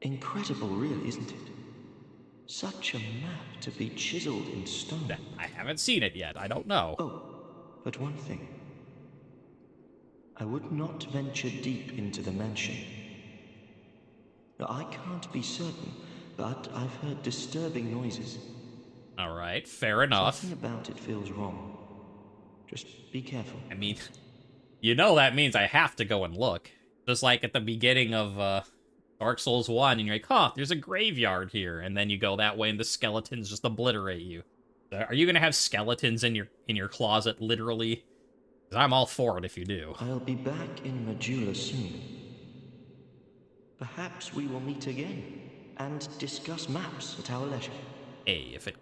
Incredible, really, isn't it? Such a map to be chiseled in stone. I haven't seen it yet. I don't know. Oh, but one thing. I would not venture deep into the mansion. Now, I can't be certain, but I've heard disturbing noises. All right, fair enough. Something about it feels wrong. Just be careful. I mean, you know that means I have to go and look. Just like at the beginning of Dark Souls 1, and you're like, huh, there's a graveyard here. And then you go that way and the skeletons just obliterate you. Are you going to have skeletons in your closet, literally? 'Cause I'm all for it if you do. I'll be back in Majula soon. Perhaps we will meet again and discuss maps at our leisure. Hey, if it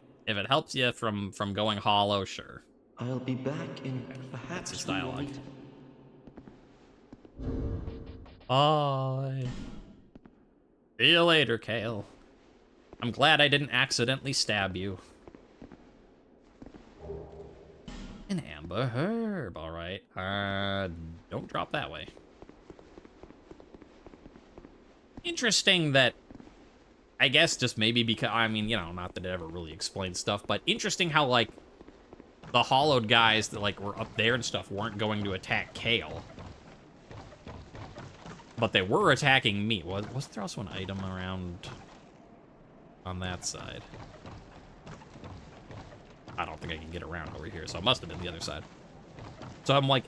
helps you from going hollow, sure. I'll be back in That's perhaps his we will dialogue. meet. Bye. See you later, Kale. I'm glad I didn't accidentally stab you. An amber herb, all right. Don't drop that way. Interesting that, I guess just maybe because, I mean, you know, not that it ever really explains stuff, but interesting how, like, the hollowed guys that, like, were up there and stuff weren't going to attack Kale. But they were attacking me. Was there also an item around on that side? I don't think I can get around over here, so it must have been the other side. So I'm like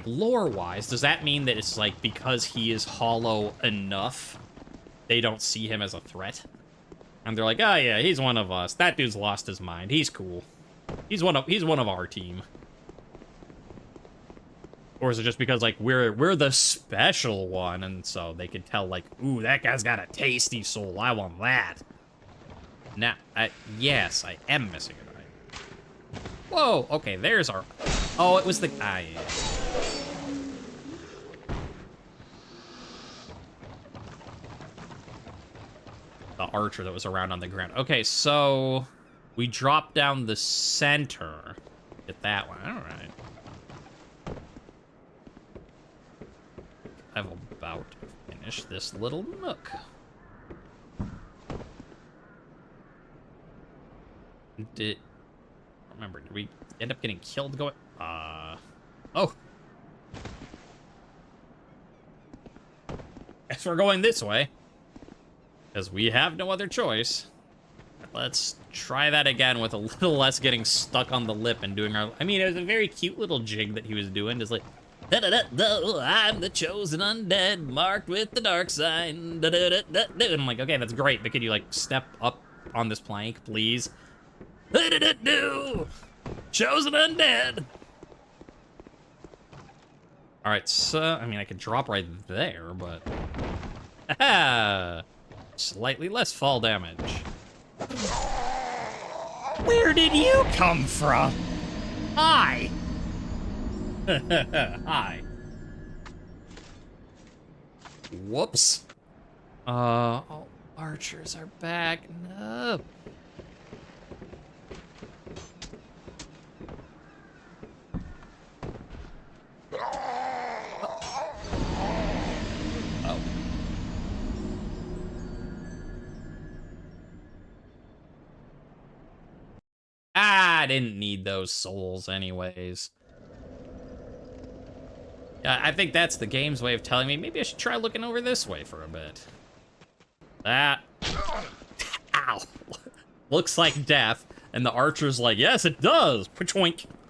lore-wise, does that mean that it's like because he is hollow enough, they don't see him as a threat? And they're like, oh yeah, he's one of us. That dude's lost his mind. He's cool. He's one of our team. Or is it just because, like, we're the special one, and so they could tell, like, ooh, that guy's got a tasty soul. I want that. Now, yes, I am missing an eye. Whoa, okay, there's our... Oh, it was the... yeah. The archer that was around on the ground. Okay, so... We dropped down the center. Get that one, all right. I'm about to finish this little nook. Remember, did we end up getting killed going? Oh. Guess we're going this way. Because we have no other choice. Let's try that again with a little less getting stuck on the lip and doing our... I mean, it was a very cute little jig that he was doing. Just like... Da-da-da-da, I'm the chosen undead, marked with the dark sign. Da-da-da-da-da. And I'm like, okay, that's great, but could you, like, step up on this plank, please? Da-da-da-do, chosen undead. All right, so, I mean, I could drop right there, but... Aha! Slightly less fall damage. Where did you come from? Hi! Hi. Whoops. Oh, archers are back. No. Oh. I didn't need those souls anyways. I think that's the game's way of telling me maybe I should try looking over this way for a bit. That. Ow. Looks like death. And the archer's like, yes, it does. Pachwoink.